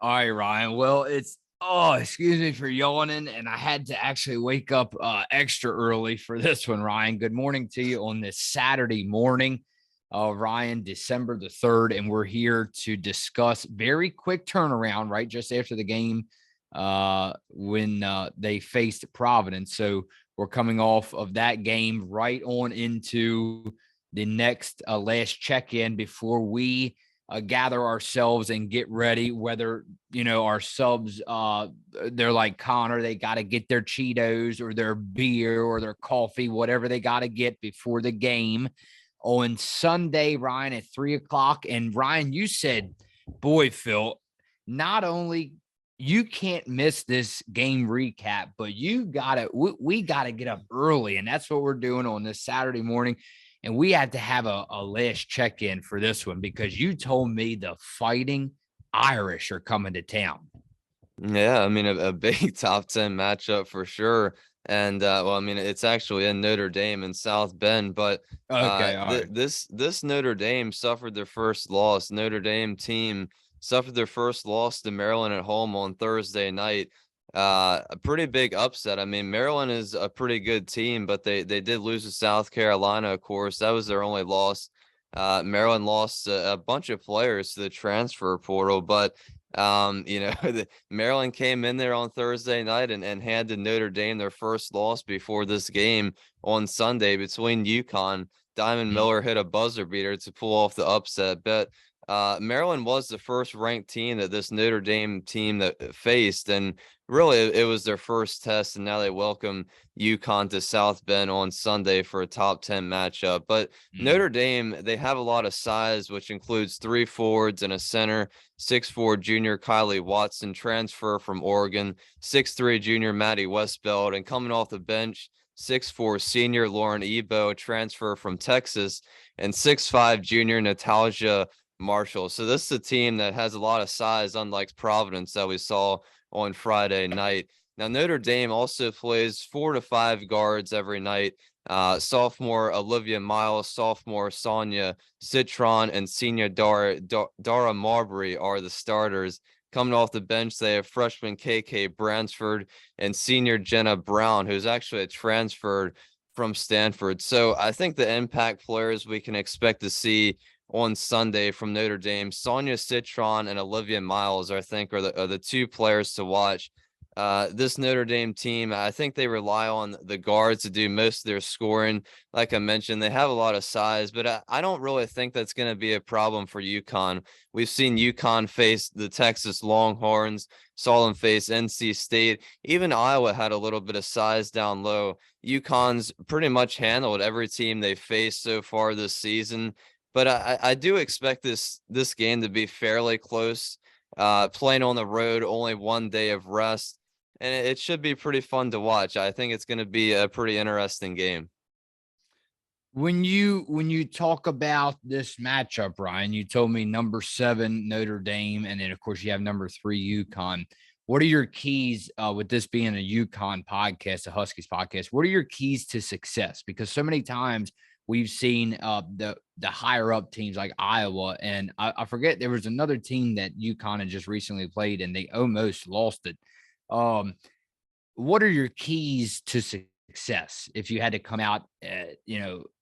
All right, Ryan. Well, excuse me for yawning, and I had to actually wake up extra early for this one, Ryan. Good morning to you on this Saturday morning, Ryan, December the 3rd, and we're here to discuss very quick turnaround, right? Just after the game when they faced Providence. So we're coming off of that game right on into the next last check-in before we gather ourselves and get ready, whether our subs they're like Connor, they got to get their Cheetos or their beer or their coffee, whatever they got to get before the game on Sunday, Ryan, at 3 o'clock. And Ryan, you said, boy, Phil, not only you can't miss this game recap, but you gotta we gotta get up early, and that's what we're doing on this Saturday morning. And we had to have a last check-in for this one because you told me the Fighting Irish are coming to town. Yeah, I mean, a big top 10 matchup for sure. And well, I mean, it's actually in Notre Dame in South Bend, but Okay, all right. this Notre Dame suffered their first loss. Notre Dame team suffered their first loss to Maryland at home on Thursday night. A pretty big upset. I mean, Maryland is a pretty good team, but they did lose to South Carolina, of course. That was their only loss. Maryland lost a bunch of players to the transfer portal, but Maryland came in there on Thursday night and handed Notre Dame their first loss before this game on Sunday between UConn. Diamond Mm. Miller hit a buzzer beater to pull off the upset. But Maryland was the first ranked team that this Notre Dame team that faced, and really it was their first test, and now they welcome UConn to South Bend on Sunday for a top 10 matchup. But Mm. Notre Dame, they have a lot of size, which includes three forwards and a center. 6'4" junior Kylie Watson, transfer from Oregon, 6'3" junior Maddie Westbeld, and coming off the bench, 6'4" senior Lauren Ebo, transfer from Texas, and 6'5" junior Natalia Marshall. So this is a team that has a lot of size, unlike Providence that we saw on Friday night. Now, Notre Dame also plays 4 to 5 guards every night. Sophomore Olivia Miles, sophomore Sonia Citron, and senior Dara Marbury are the starters. Coming off the bench, they have freshman KK Bransford and senior Jenna Brown, who's actually a transfer from Stanford. So I think the impact players we can expect to see on Sunday from Notre Dame, Sonia Citron and Olivia Miles, I think, are the two players to watch. This Notre Dame team, I think they rely on the guards to do most of their scoring. Like I mentioned, they have a lot of size, but I don't really think that's going to be a problem for UConn. We've seen UConn face the Texas Longhorns, saw them face NC State. Even Iowa had a little bit of size down low. UConn's pretty much handled every team they faced so far this season. But I do expect this game to be fairly close. Playing on the road, only one day of rest, and it should be pretty fun to watch. I think it's going to be a pretty interesting game. When you talk about this matchup, Ryan, you told me number 7 Notre Dame, and then of course you have number 3 UConn. What are your keys with this being a UConn podcast, a Huskies podcast? What are your keys to success? Because so many times we've seen the higher up teams like Iowa, and I forget there was another team that UConn had just recently played, and they almost lost it. Um, what are your keys to success if you had to come out,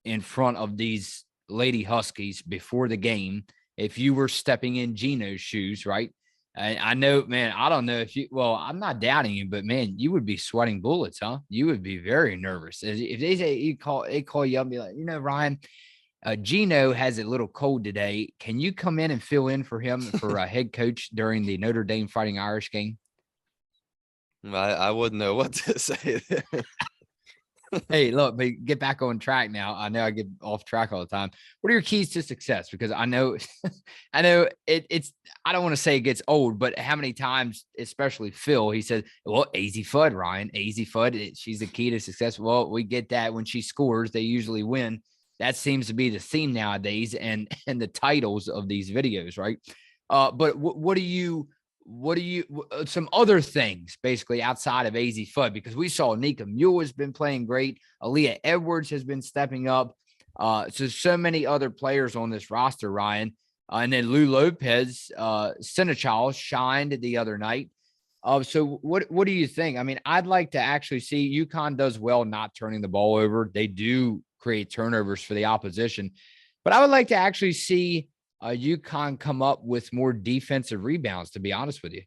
in front of these Lady Huskies before the game? If you were stepping in Gino's shoes, right? I know, man. I don't know if you. Well, I'm not doubting you, but man, you would be sweating bullets, huh? You would be very nervous if they say they call you up and be like, Ryan, Gino has a little cold today. Can you come in and fill in for him for a head coach during the Notre Dame Fighting Irish game? I wouldn't know what to say there. Hey, look, but get back on track now. I know I get off track all the time. What are your keys to success? Because I know, I know it's. I don't want to say it gets old, but how many times, especially Phil, he says, "Well, easy Fudd, Ryan, easy Fudd. She's the key to success." Well, we get that when she scores, they usually win. That seems to be the theme nowadays, and the titles of these videos, right? But what do you some other things basically outside of AZ Fudd? Because we saw Nika Mule has been playing great. Aaliyah Edwards has been stepping up. So many other players on this roster, Ryan. And then Lou Lopez, Seneschal shined the other night. So what do you think? I mean, I'd like to actually see UConn does well not turning the ball over. They do create turnovers for the opposition, but I would like to actually see UConn come up with more defensive rebounds, to be honest with you.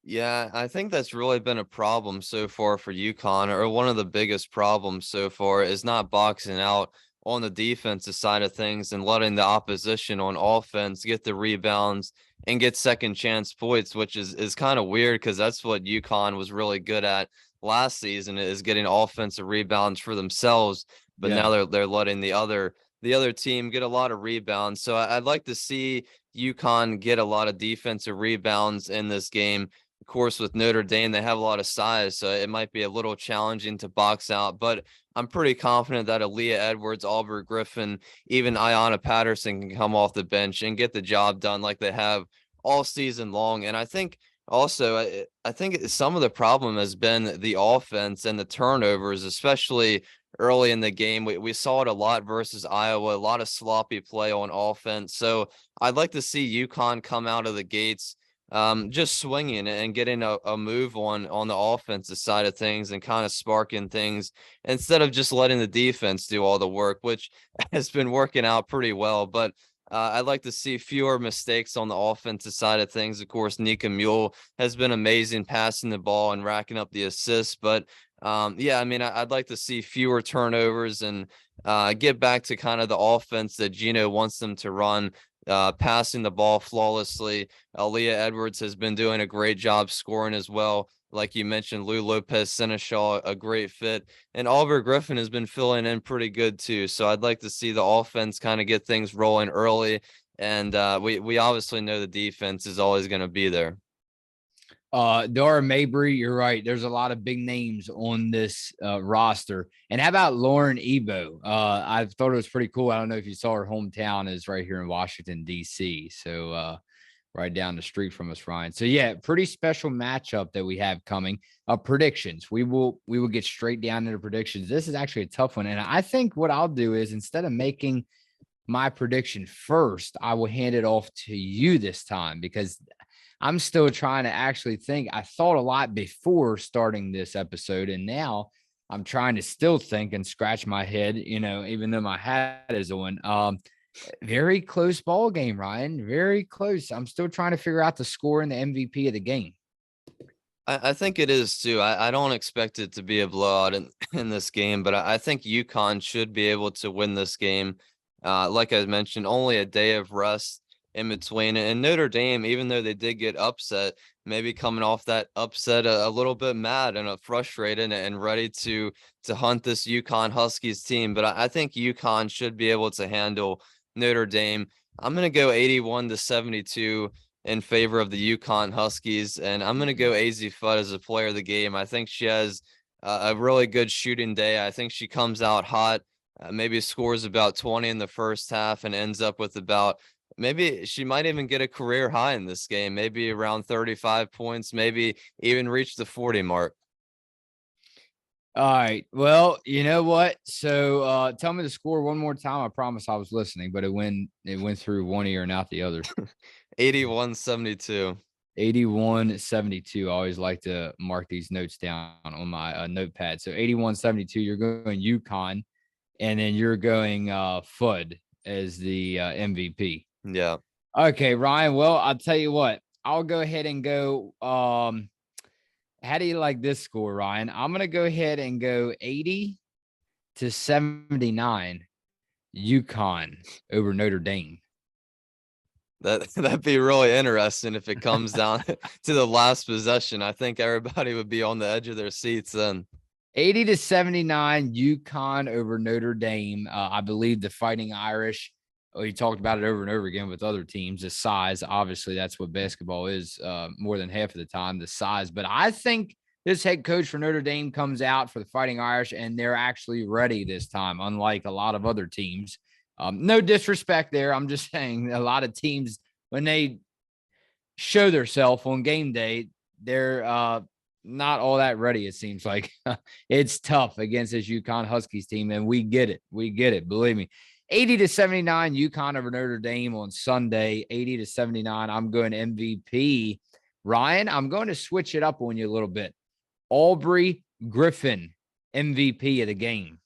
Yeah, I think that's really been a problem so far for UConn, or one of the biggest problems so far is not boxing out on the defensive side of things and letting the opposition on offense get the rebounds and get second chance points, which is kind of weird because that's what UConn was really good at last season, is getting offensive rebounds for themselves. But Yeah. now they're letting the other team get a lot of rebounds. So I'd like to see UConn get a lot of defensive rebounds in this game. Of course, with Notre Dame, they have a lot of size, so it might be a little challenging to box out. But I'm pretty confident that Aaliyah Edwards, Albert Griffin, even Ayanna Patterson can come off the bench and get the job done like they have all season long. And I think also, I think some of the problem has been the offense and the turnovers, especially early in the game. We saw it a lot versus Iowa, a lot of sloppy play on offense. So I'd like to see UConn come out of the gates just swinging and getting a move on the offensive side of things and kind of sparking things instead of just letting the defense do all the work, which has been working out pretty well. But I'd like to see fewer mistakes on the offensive side of things. Of course, Nika Mule has been amazing passing the ball and racking up the assists. But yeah, I mean, I'd like to see fewer turnovers and get back to kind of the offense that Gino wants them to run, passing the ball flawlessly. Aaliyah Edwards has been doing a great job scoring as well. Like you mentioned, Lou Lopez Seneschal, a great fit. And Albert Griffin has been filling in pretty good too. So I'd like to see the offense kind of get things rolling early. And we obviously know the defense is always going to be there. Dara Mabry, you're right. There's a lot of big names on this roster. And how about Lauren Ebo? I thought it was pretty cool. I don't know if you saw her hometown is right here in Washington, D.C. So right down the street from us, Ryan. So yeah, pretty special matchup that we have coming. Predictions. We will get straight down into predictions. This is actually a tough one. And I think what I'll do is, instead of making my prediction first, I will hand it off to you this time, because I'm still trying to actually think. I thought a lot before starting this episode, and now I'm trying to still think and scratch my head, even though my hat is on. Very close ball game, Ryan. Very close. I'm still trying to figure out the score and the MVP of the game. I think it is too. I don't expect it to be a blowout in this game, but I think UConn should be able to win this game. Like I mentioned, only a day of rest in between. And Notre Dame, even though they did get upset, maybe coming off that upset a little bit mad and frustrated and ready to hunt this UConn Huskies team. But I think UConn should be able to handle Notre Dame. I'm going to go 81-72 in favor of the UConn Huskies, and I'm going to go AZ Fudd as a player of the game. I think she has a really good shooting day. I think she comes out hot, maybe scores about 20 in the first half and ends up with about, maybe she might even get a career high in this game, maybe around 35 points, maybe even reach the 40 mark. All right. Well, you know what? So tell me the score one more time. I promise I was listening, but it went through one ear and out the other. 81-72. 81-72. I always like to mark these notes down on my notepad. So 81-72, you're going UConn, and then you're going Fudd as the MVP. Yeah. Okay, Ryan. Well, I'll tell you what. I'll go ahead and go. How do you like this score, Ryan? I'm going to go ahead and go 80-79 UConn over Notre Dame. That'd be really interesting if it comes down to the last possession. I think everybody would be on the edge of their seats then. 80-79 UConn over Notre Dame. I believe the Fighting Irish, we talked about it over and over again with other teams, the size. Obviously, that's what basketball is more than half of the time, the size. But I think this head coach for Notre Dame comes out for the Fighting Irish, and they're actually ready this time, unlike a lot of other teams. No disrespect there. I'm just saying a lot of teams, when they show themselves on game day, they're not all that ready, it seems like. It's tough against this UConn Huskies team, and we get it. We get it. Believe me. 80-79 UConn over Notre Dame on Sunday. 80-79. I'm going MVP. Ryan, I'm going to switch it up on you a little bit. Aubrey Griffin, MVP of the game.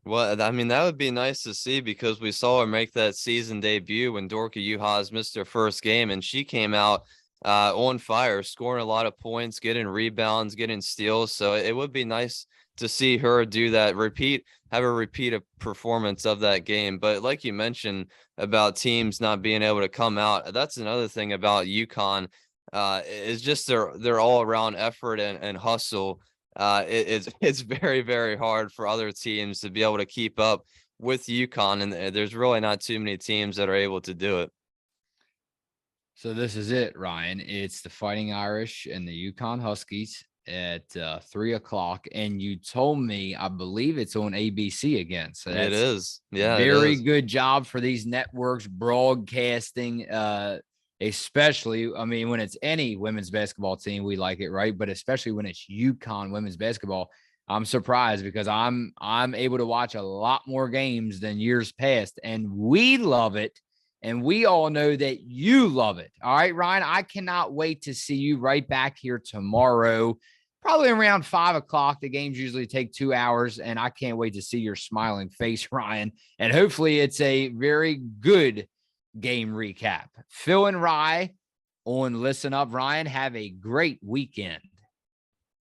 Well, I mean, that would be nice to see because we saw her make that season debut when Dorka Juhas missed her first game, and she came out on fire, scoring a lot of points, getting rebounds, getting steals. So it would be nice to see her do that, have a repeat of performance of that game. But like you mentioned about teams not being able to come out, that's another thing about UConn. Is just their all around effort and hustle. It's very, very hard for other teams to be able to keep up with UConn, and there's really not too many teams that are able to do it. So this is it, Ryan. It's the Fighting Irish and the UConn Huskies at 3:00. And you told me, I believe it's on ABC again. So It that's is. Yeah, it very is. good job for these networks broadcasting, especially, I mean, when it's any women's basketball team, we like it, right? But especially when it's UConn women's basketball, I'm surprised because I'm able to watch a lot more games than years past, and we love it. And we all know that you love it. All right, Ryan, I cannot wait to see you right back here tomorrow, probably around 5:00. The games usually take 2 hours, and I can't wait to see your smiling face, Ryan. And hopefully it's a very good game recap. Phil and Rye on Listen Up. Ryan, have a great weekend.